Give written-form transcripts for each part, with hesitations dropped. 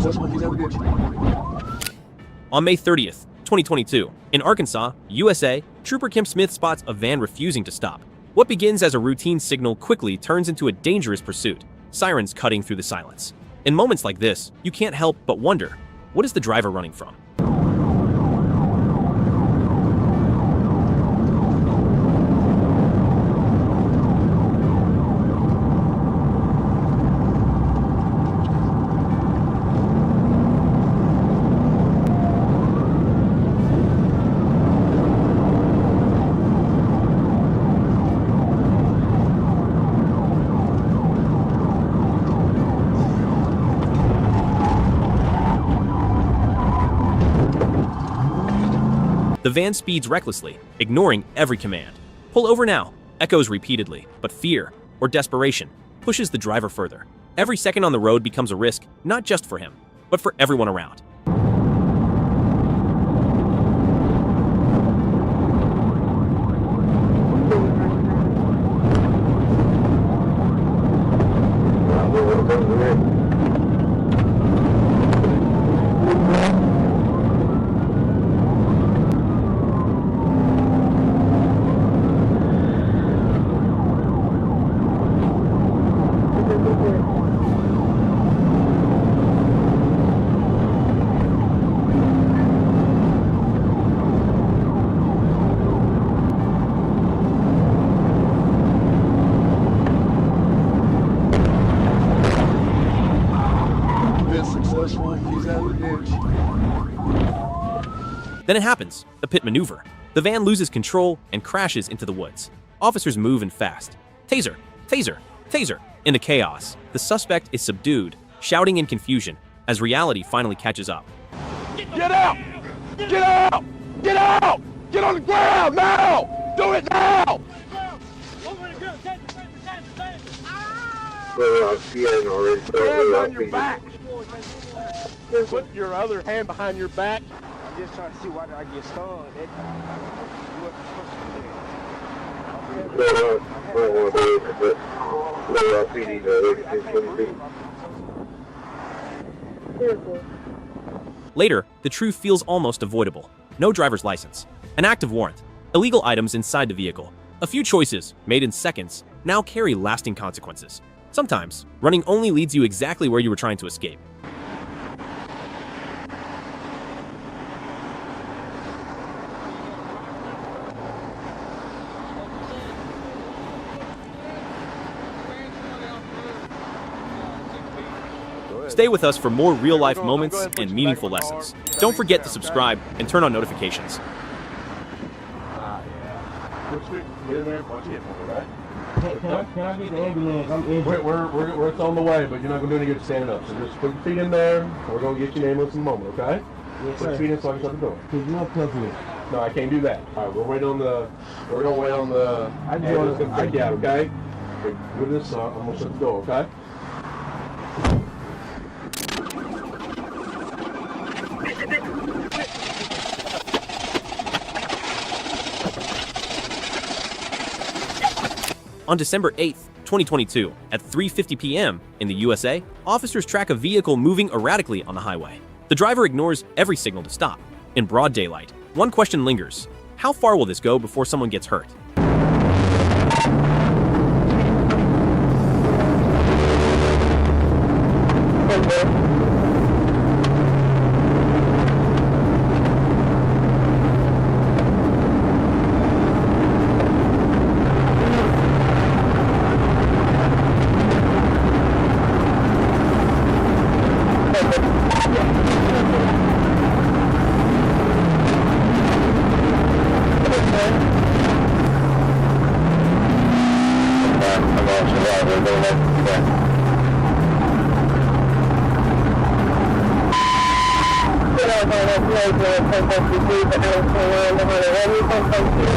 On May 30th, 2022, in Arkansas, USA, Trooper Kim Smith spots a van refusing to stop. What begins as a routine signal quickly turns into a dangerous pursuit, sirens cutting through the silence. In moments like this, you can't help but wonder, what is the driver running from? The van speeds recklessly, ignoring every command. "Pull over now," echoes repeatedly, but fear, or desperation, pushes the driver further. Every second on the road becomes a risk, not just for him, but for everyone around. Then it happens, the pit maneuver. The van loses control and crashes into the woods. Officers move in fast. Taser, taser, taser. In the chaos, the suspect is subdued, shouting in confusion as reality finally catches up. Get out! Get out! Get out! Get on the ground now! Do it now! Hands on your back. Put your other hand behind your back. I'm just trying to see why did I get stung. Later, the truth feels almost avoidable. No driver's license, an active warrant, illegal items inside the vehicle. A few choices, made in seconds, now carry lasting consequences. Sometimes, running only leads you exactly where you were trying to escape. Stay with us for more real-life moments and meaningful lessons. Don't forget to subscribe and turn on notifications. Can I get the ambulance? I'm injured. It's on the way, but you're not going to do any good standing up. So just put your feet in there, and we're going to get you an ambulance in a moment, okay? Yes, put your feet in so I can shut the door. Because you don't touch me. No, I can't do that. All right, we're going to wait on the ambulance to take you out, okay? Do this, I'm going to shut the door, okay? On December 8th, 2022, at 3:50 p.m. in the USA, officers track a vehicle moving erratically on the highway. The driver ignores every signal to stop. In broad daylight, one question lingers. How far will this go before someone gets hurt?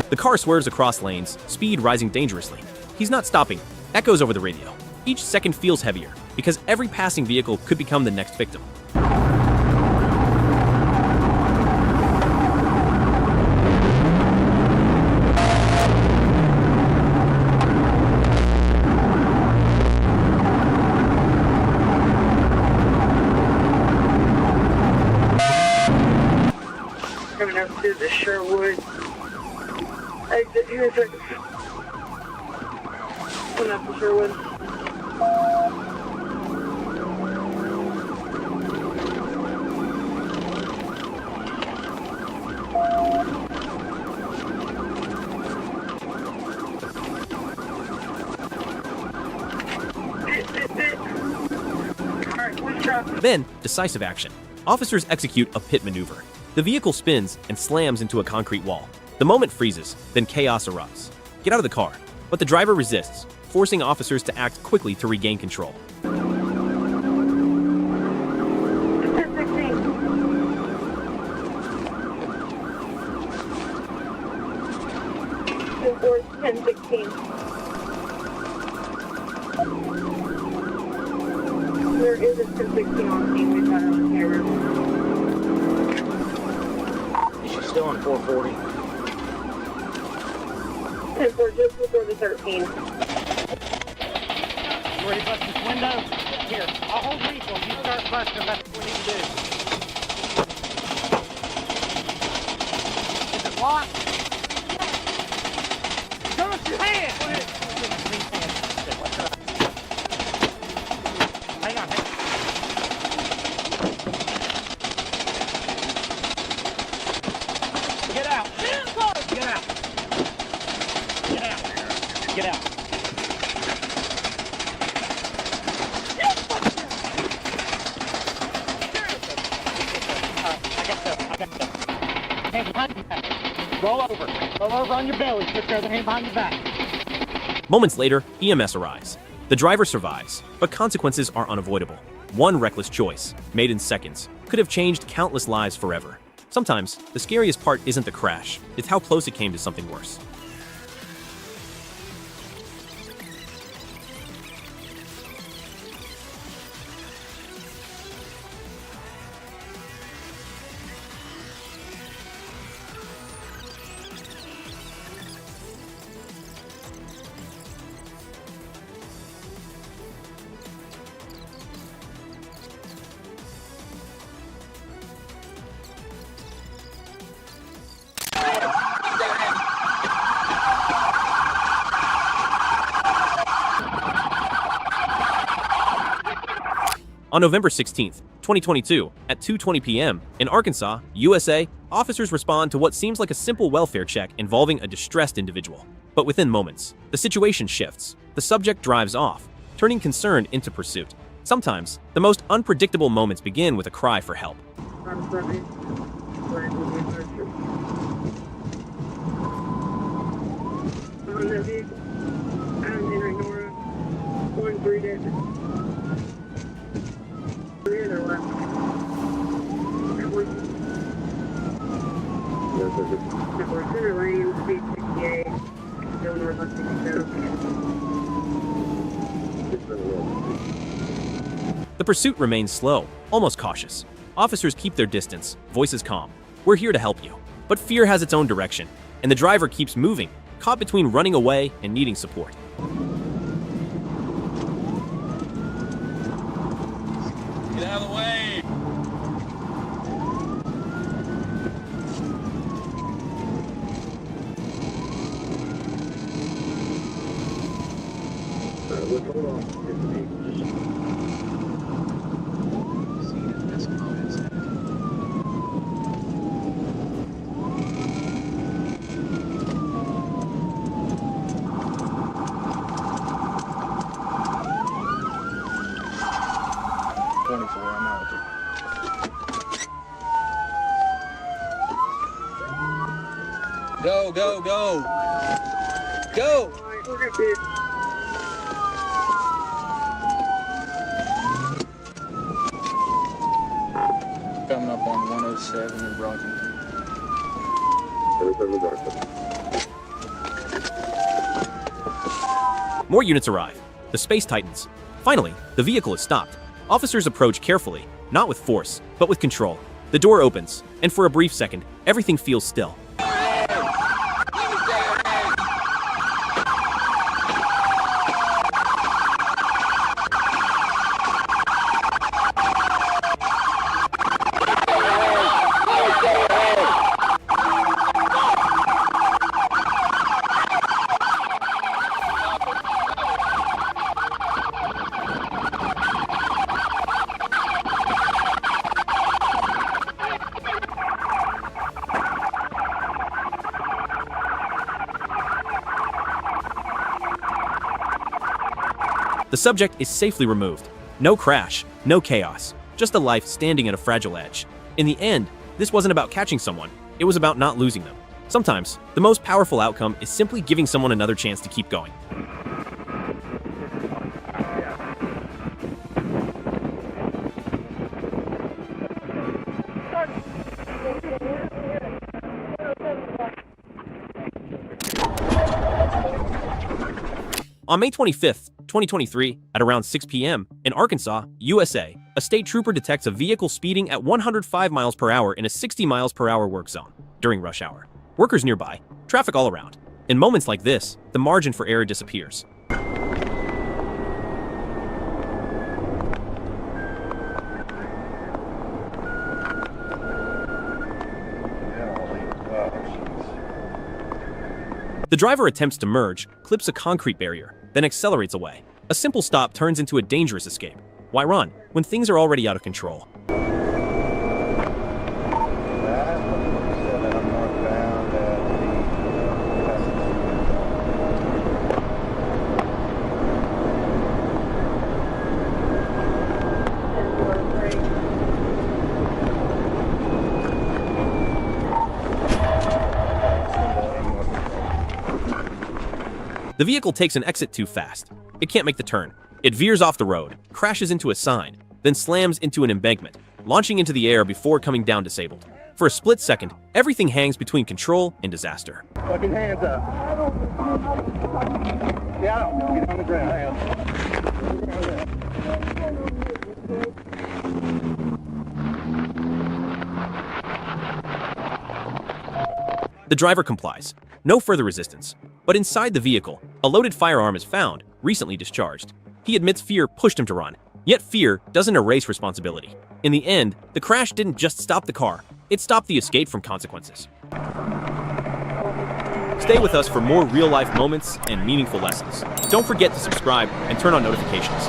The car swerves across lanes, speed rising dangerously. He's not stopping, echoes over the radio. Each second feels heavier, because every passing vehicle could become the next victim. Sherwood. Exit here, second. Coming up to Sherwood. Then, decisive action. Officers execute a pit maneuver. The vehicle spins and slams into a concrete wall. The moment freezes, then chaos erupts. Get out of the car, but the driver resists, forcing officers to act quickly to regain control. 1016. There is a 1016 on scene. We've got it on camera. She's still on 440. 10-4, just before the 13. You ready to bust this window? Here, I'll hold lethal. You start busting, that's what we need to do. Is it locked? Show us your hand! Go ahead. Hang on, hang on. Get out! Get out! Get out! Get out! Hands behind your back. Roll over. Roll over on your belly. Put your other hand behind your back. Moments later, EMS arrives. The driver survives, but consequences are unavoidable. One reckless choice, made in seconds, could have changed countless lives forever. Sometimes, the scariest part isn't the crash, it's how close it came to something worse. On November 16, 2022, at 2:20 p.m. in Arkansas, USA, officers respond to what seems like a simple welfare check involving a distressed individual. But within moments, the situation shifts. The subject drives off, turning concern into pursuit. Sometimes, the most unpredictable moments begin with a cry for help. Center lane, speed 68, still north on 62. The pursuit remains slow, almost cautious. Officers keep their distance, voices calm. We're here to help you. But fear has its own direction, and the driver keeps moving, caught between running away and needing support. Get out of the way! Hold on. Go, go, go! Go! Coming up on 107 in Brockington. More units arrive. The space tightens. Finally, the vehicle is stopped. Officers approach carefully, not with force, but with control. The door opens, and for a brief second, everything feels still. The subject is safely removed. No crash, no chaos, just a life standing at a fragile edge. In the end, this wasn't about catching someone, it was about not losing them. Sometimes, the most powerful outcome is simply giving someone another chance to keep going. On May 25th, 2023, at around 6 p.m., in Arkansas, USA, a state trooper detects a vehicle speeding at 105 miles per hour in a 60 miles per hour work zone during rush hour. Workers nearby, traffic all around. In moments like this, the margin for error disappears. The driver attempts to merge, clips a concrete barrier, then accelerates away. A simple stop turns into a dangerous escape. Why run when things are already out of control? The vehicle takes an exit too fast. It can't make the turn. It veers off the road, crashes into a sign, then slams into an embankment, launching into the air before coming down disabled. For a split second, everything hangs between control and disaster. Fucking hands up. Yeah, get on the ground. The driver complies. No further resistance. But inside the vehicle, a loaded firearm is found, recently discharged. He admits fear pushed him to run. Yet fear doesn't erase responsibility. In the end, the crash didn't just stop the car, it stopped the escape from consequences. Stay with us for more real-life moments and meaningful lessons. Don't forget to subscribe and turn on notifications.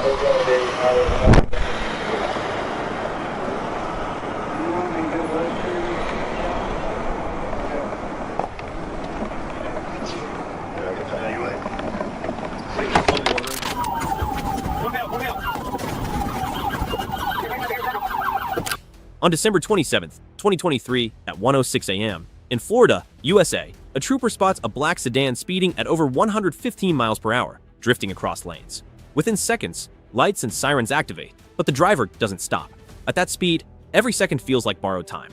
On December 27, 2023, at 1:06 a.m., in Florida, USA, a trooper spots a black sedan speeding at over 115 miles per hour, drifting across lanes. Within seconds, lights and sirens activate, but the driver doesn't stop. At that speed, every second feels like borrowed time.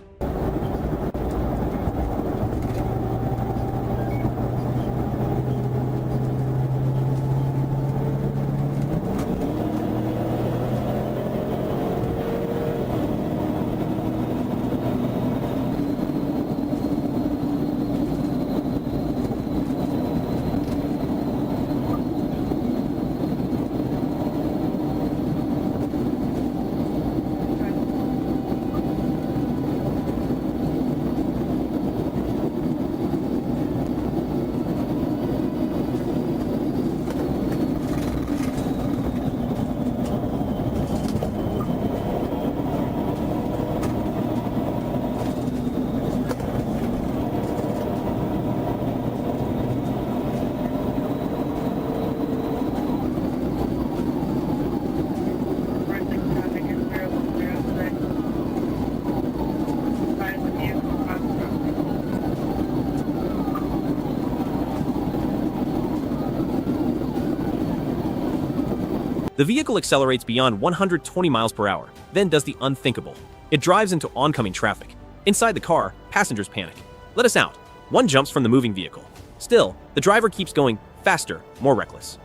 The vehicle accelerates beyond 120 miles per hour, then does the unthinkable. It drives into oncoming traffic. Inside the car, passengers panic. Let us out. One jumps from the moving vehicle. Still, the driver keeps going faster, more reckless.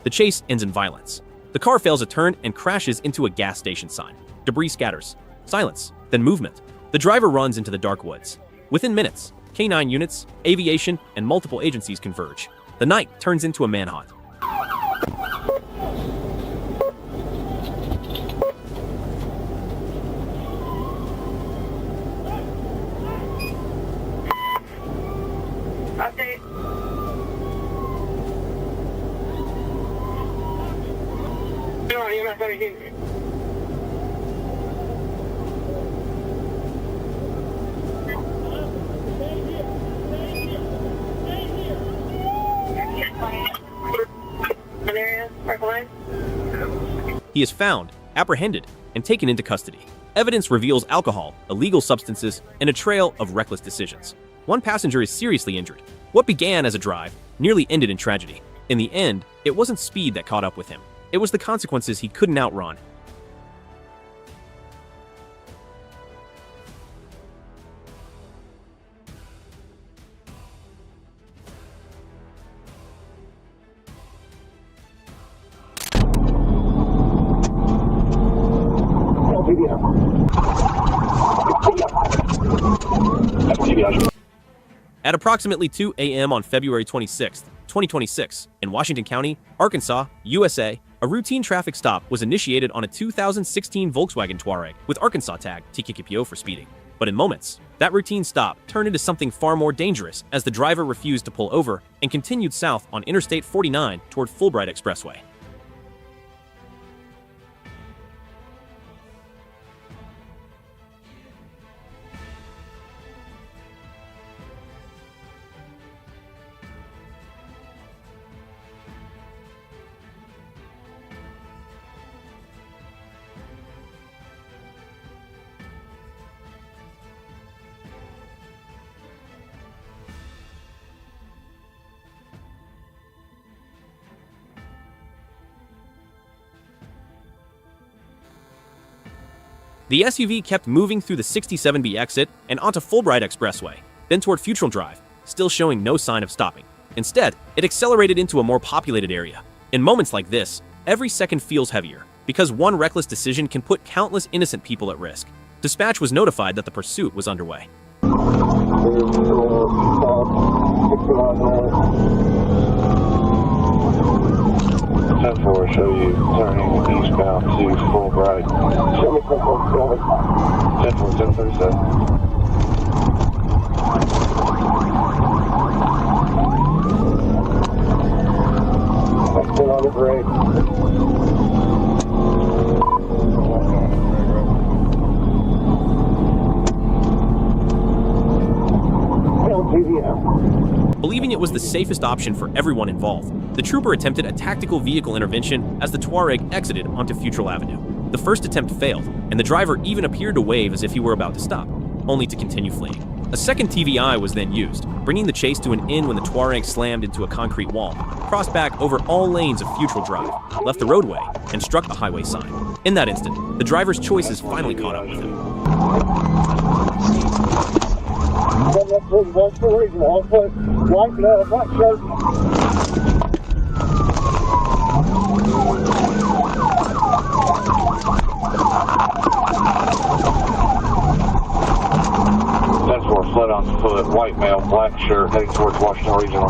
The chase ends in violence. The car fails a turn and crashes into a gas station sign. Debris scatters. Silence, then movement. The driver runs into the dark woods. Within minutes, K9 units, aviation, and multiple agencies converge. The night turns into a manhunt. Update. No, you're not going to He is found, apprehended, and taken into custody. Evidence reveals alcohol, illegal substances, and a trail of reckless decisions. One passenger is seriously injured. What began as a drive nearly ended in tragedy. In the end, it wasn't speed that caught up with him. It was the consequences he couldn't outrun. At approximately 2 a.m. on February 26, 2026, in Washington County, Arkansas, USA, a routine traffic stop was initiated on a 2016 Volkswagen Touareg with Arkansas tag TKKPO for speeding. But in moments, that routine stop turned into something far more dangerous as the driver refused to pull over and continued south on Interstate 49 toward Fulbright Expressway. The SUV kept moving through the 67B exit and onto Fulbright Expressway, then toward Futrall Drive, still showing no sign of stopping. Instead, it accelerated into a more populated area. In moments like this, every second feels heavier, because one reckless decision can put countless innocent people at risk. Dispatch was notified that the pursuit was underway. 10-4, show you turning eastbound to Fulbright. Show me 10-4, 10-37. Still on the brake. Believing it was the safest option for everyone involved, the trooper attempted a tactical vehicle intervention as the Touareg exited onto Futrall Avenue. The first attempt failed, and the driver even appeared to wave as if he were about to stop, only to continue fleeing. A second TVI was then used, bringing the chase to an end when the Touareg slammed into a concrete wall, crossed back over all lanes of Futrall Drive, left the roadway, and struck a highway sign. In that instant, the driver's choices finally caught up with him. Flood on foot, white male, black shirt, heading towards Washington Regional.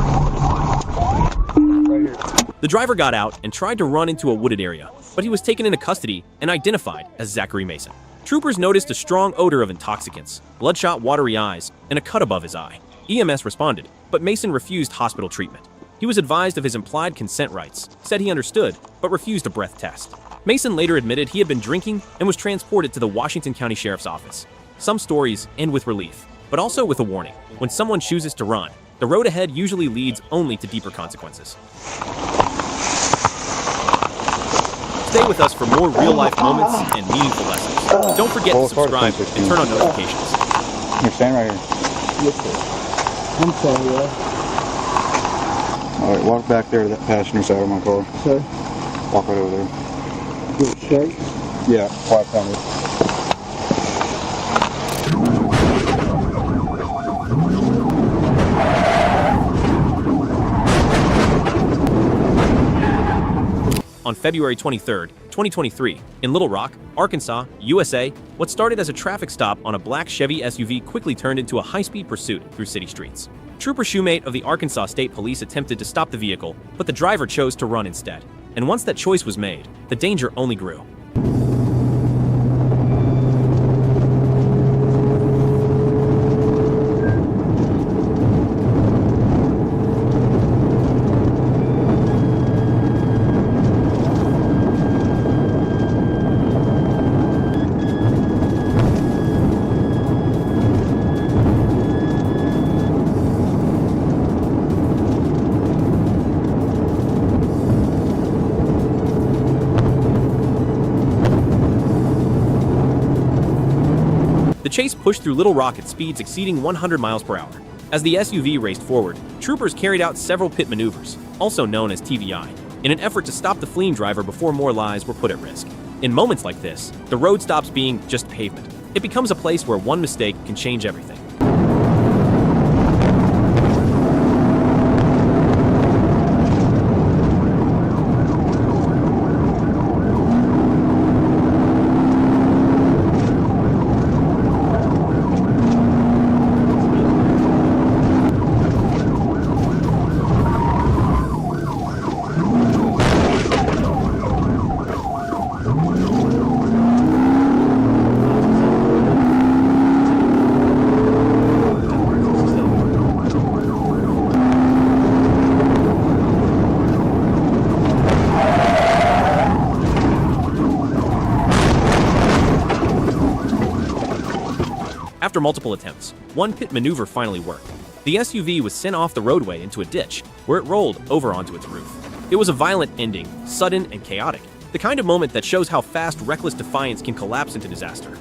The driver got out and tried to run into a wooded area, but he was taken into custody and identified as Zachary Mason. Troopers noticed a strong odor of intoxicants, bloodshot watery eyes, and a cut above his eye. EMS responded, but Mason refused hospital treatment. He was advised of his implied consent rights, said he understood, but refused a breath test. Mason later admitted he had been drinking and was transported to the Washington County Sheriff's Office. Some stories end with relief, but also with a warning. When someone chooses to run, the road ahead usually leads only to deeper consequences. Stay with us for more real-life moments and meaningful lessons. Don't forget to subscribe and turn on notifications. You're staying right here. Yes, sir. I'm sorry, All right, walk back there to that passenger side of my car. sir. Walk right over there. Give it straight. Yeah, quiet down there. On February 23, 2023, in Little Rock, Arkansas, USA, what started as a traffic stop on a black Chevy SUV quickly turned into a high-speed pursuit through city streets. Trooper Shoemate of the Arkansas State Police attempted to stop the vehicle, but the driver chose to run instead. And once that choice was made, the danger only grew. The chase pushed through Little Rock at speeds exceeding 100 miles per hour. As the SUV raced forward, troopers carried out several pit maneuvers, also known as TVI, in an effort to stop the fleeing driver before more lives were put at risk. In moments like this, the road stops being just pavement. It becomes a place where one mistake can change everything. After multiple attempts, one pit maneuver finally worked. The SUV was sent off the roadway into a ditch, where it rolled over onto its roof. It was a violent ending, sudden and chaotic, the kind of moment that shows how fast reckless defiance can collapse into disaster.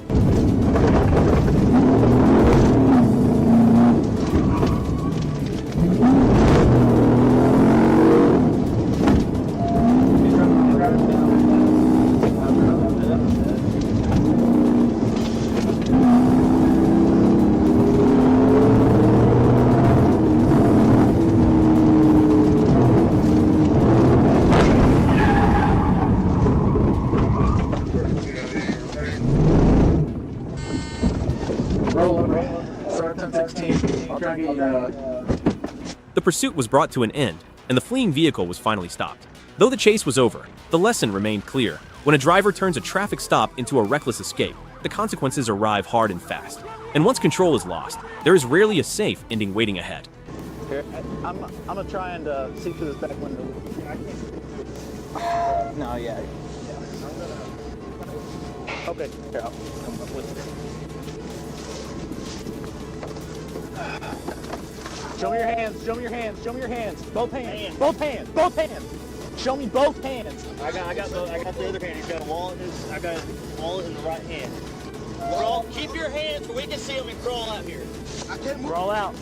The pursuit was brought to an end, and the fleeing vehicle was finally stopped. Though the chase was over, the lesson remained clear. When a driver turns a traffic stop into a reckless escape, the consequences arrive hard and fast. And once control is lost, there is rarely a safe ending waiting ahead. Here, I'm gonna try and see through this back window. No, yeah. Okay, here, I'll come up with it. Show me your hands, show me your hands, show me your hands. Both hands, both hands, both hands. Show me both hands. I got the other hand. He's got a wallet I got a wallet in the right hand. Crawl, keep your hands so we can see them and crawl out here. I can't move. Crawl out.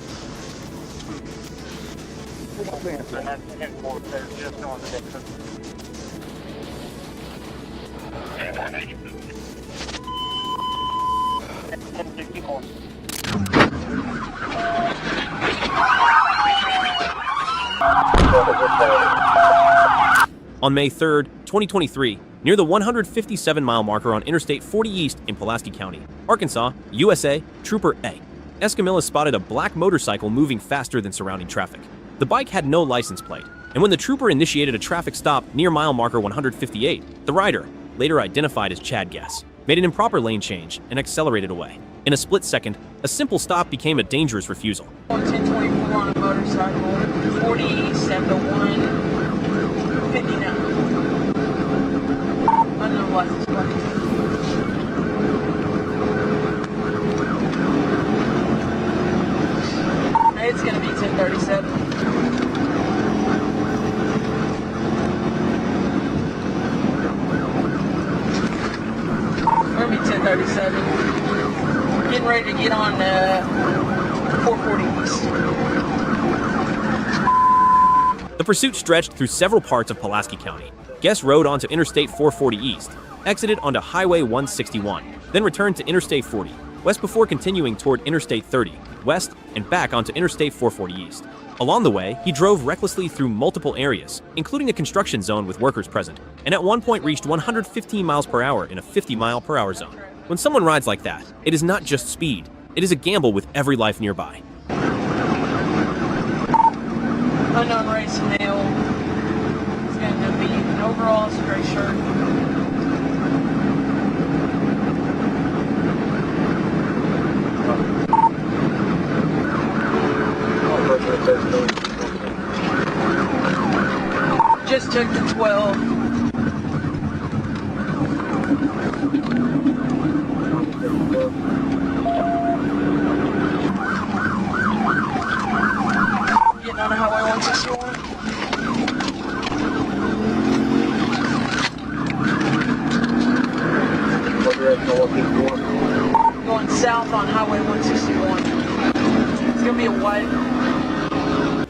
On May 3rd, 2023, near the 157-mile marker on Interstate 40 East in Pulaski County, Arkansas, USA, Trooper A. Escamilla spotted a black motorcycle moving faster than surrounding traffic. The bike had no license plate, and when the trooper initiated a traffic stop near mile marker 158, the rider, later identified as Chad Guess, made an improper lane change and accelerated away. In a split second, a simple stop became a dangerous refusal. 1024 on a motorcycle, 40 East at the 159. Unknown license plate. It's gonna be 1037. We're gonna be 1037. We're getting ready to get on 440 East. The pursuit stretched through several parts of Pulaski County. Guest rode onto Interstate 440 East, exited onto Highway 161, then returned to Interstate 40 west before continuing toward Interstate 30 west and back onto Interstate 440 East. Along the way, he drove recklessly through multiple areas, including a construction zone with workers present, and at one point reached 115 miles per hour in a 50-mile-per-hour zone. When someone rides like that, it is not just speed, it is a gamble with every life nearby. Unknown race male. It's gonna be an overall straight shirt. Just took the 12. Getting on Highway 161. Going south on Highway 161. It's gonna be a white.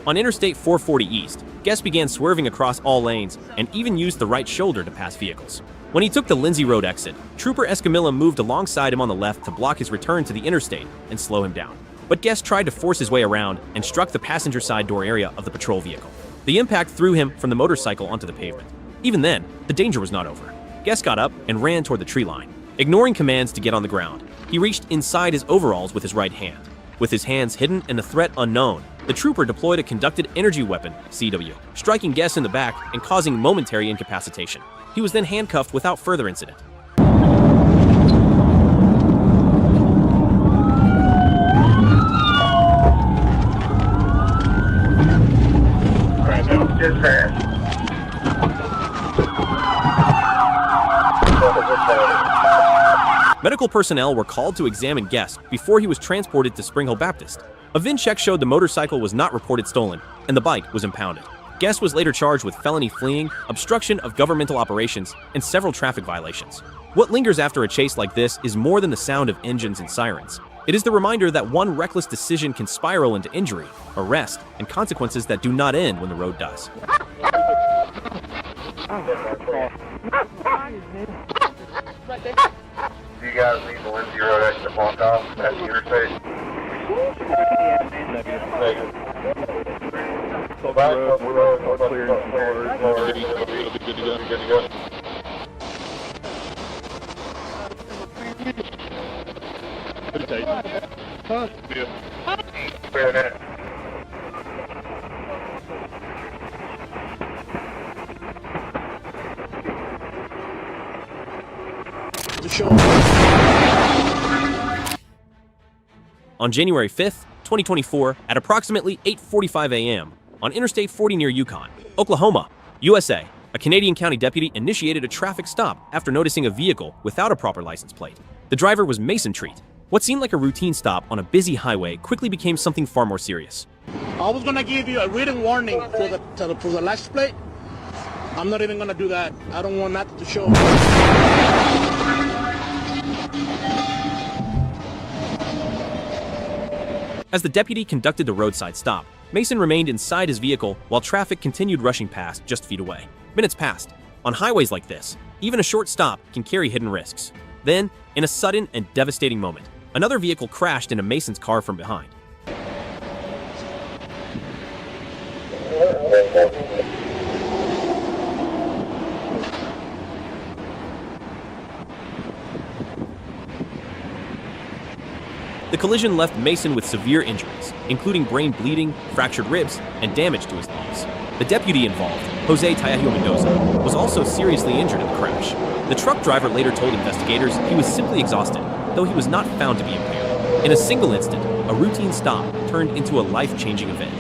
On Interstate 440 East, Guest began swerving across all lanes and even used the right shoulder to pass vehicles. When he took the Lindsay Road exit, Trooper Escamilla moved alongside him on the left to block his return to the interstate and slow him down. But Guest tried to force his way around and struck the passenger side door area of the patrol vehicle. The impact threw him from the motorcycle onto the pavement. Even then, the danger was not over. Guest got up and ran toward the tree line. Ignoring commands to get on the ground, he reached inside his overalls with his right hand. With his hands hidden and the threat unknown, the trooper deployed a conducted energy weapon, CW, striking Guest in the back and causing momentary incapacitation. He was then handcuffed without further incident. Medical personnel were called to examine Guest before he was transported to Spring Hill Baptist. A VIN check showed the motorcycle was not reported stolen, and the bike was impounded. Guest was later charged with felony fleeing, obstruction of governmental operations, and several traffic violations. What lingers after a chase like this is more than the sound of engines and sirens. It is the reminder that one reckless decision can spiral into injury, arrest, and consequences that do not end when the road does. Do you guys need the Lindsay Road exit blocked off at the interstate? Good to go. Clear that. On January 5th, 2024, at approximately 8:45 a.m., on Interstate 40 near Yukon, Oklahoma, USA, a Canadian county deputy initiated a traffic stop after noticing a vehicle without a proper license plate. The driver was Mason Treat. What seemed like a routine stop on a busy highway quickly became something far more serious. I was gonna give you a written warning for the license plate. I'm not even gonna do that. I don't want that to show. As the deputy conducted the roadside stop, Mason remained inside his vehicle while traffic continued rushing past just feet away. Minutes passed. On highways like this, even a short stop can carry hidden risks. Then, in a sudden and devastating moment, another vehicle crashed into Mason's car from behind. The collision left Mason with severe injuries, including brain bleeding, fractured ribs, and damage to his lungs. The deputy involved, Jose Tayajo Mendoza, was also seriously injured in the crash. The truck driver later told investigators he was simply exhausted, though he was not found to be impaired. In a single instant, a routine stop turned into a life-changing event.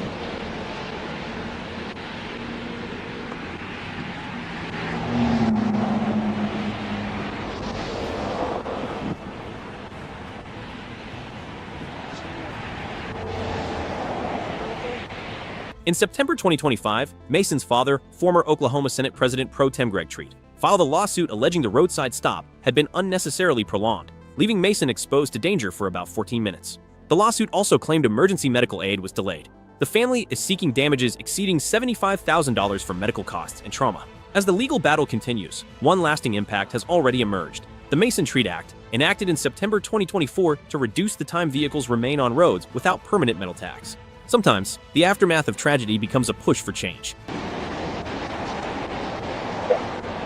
In September 2025, Mason's father, former Oklahoma Senate President Pro Tem Greg Treat, filed a lawsuit alleging the roadside stop had been unnecessarily prolonged, leaving Mason exposed to danger for about 14 minutes. The lawsuit also claimed emergency medical aid was delayed. The family is seeking damages exceeding $75,000 for medical costs and trauma. As the legal battle continues, one lasting impact has already emerged. The Mason-Treat Act, enacted in September 2024 to reduce the time vehicles remain on roads without permanent metal tax. Sometimes, the aftermath of tragedy becomes a push for change.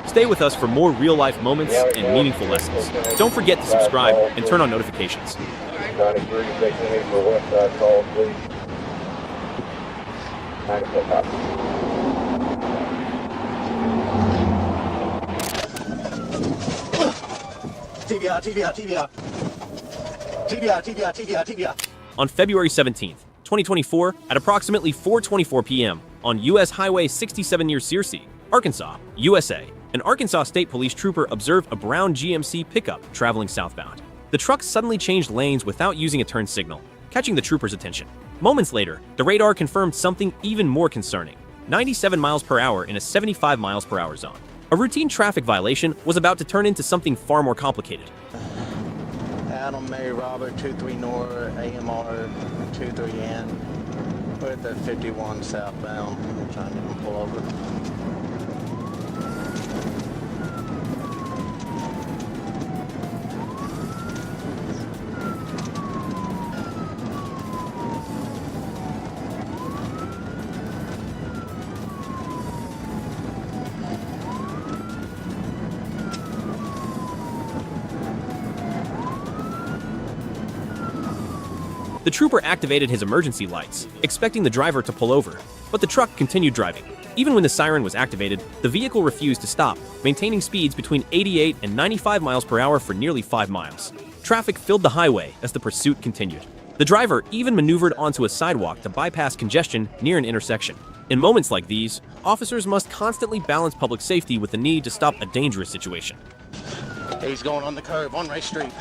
Stay with us for more real-life moments and meaningful lessons. Don't forget to subscribe and turn on notifications. 93, taking me for west side call, please. 94 copy. TBI. On February 17th, 2024, at approximately 4:24 p.m. on U.S. Highway 67 near Searcy, Arkansas, USA, an Arkansas State Police trooper observed a brown GMC pickup traveling southbound. The truck suddenly changed lanes without using a turn signal, catching the trooper's attention. Moments later, the radar confirmed something even more concerning: 97 miles per hour in a 75 miles per hour zone. A routine traffic violation was about to turn into something far more complicated. Adam Mary Robert 23 North AMR 23N. We're at the 51 southbound. We're trying to get them pull over. The trooper activated his emergency lights, expecting the driver to pull over, but the truck continued driving. Even when the siren was activated, the vehicle refused to stop, maintaining speeds between 88 and 95 miles per hour for nearly 5 miles. Traffic filled the highway as the pursuit continued. The driver even maneuvered onto a sidewalk to bypass congestion near an intersection. In moments like these, officers must constantly balance public safety with the need to stop a dangerous situation. He's going on the curb on Ray Street.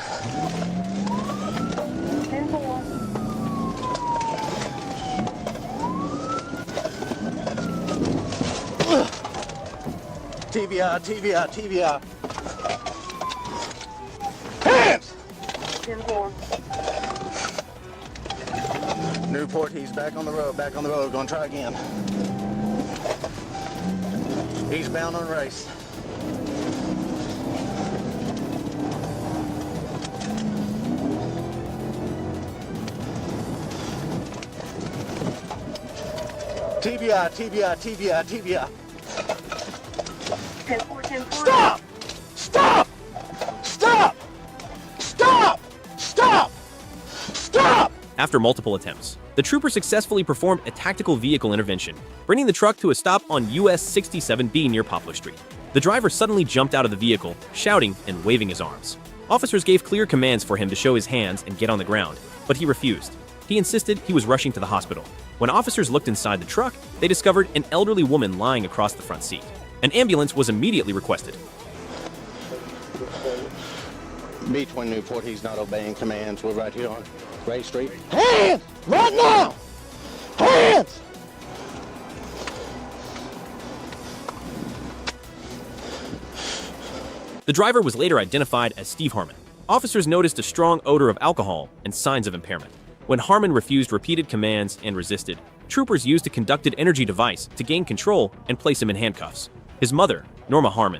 TBI. Hands! 10-4. Newport, he's back on the road, Gonna try again. He's bound on race. TBI. 10-4. Stop! After multiple attempts, the trooper successfully performed a tactical vehicle intervention, bringing the truck to a stop on US 67B near Poplar Street. The driver suddenly jumped out of the vehicle, shouting and waving his arms. Officers gave clear commands for him to show his hands and get on the ground, but he refused. He insisted he was rushing to the hospital. When officers looked inside the truck, they discovered an elderly woman lying across the front seat. An ambulance was immediately requested. B-20 Newport, he's not obeying commands. We're right here on Ray Street. Hands! Right now! Hands! The driver was later identified as Steve Harmon. Officers noticed a strong odor of alcohol and signs of impairment. When Harmon refused repeated commands and resisted, troopers used a conducted energy device to gain control and place him in handcuffs. His mother, Norma Harmon,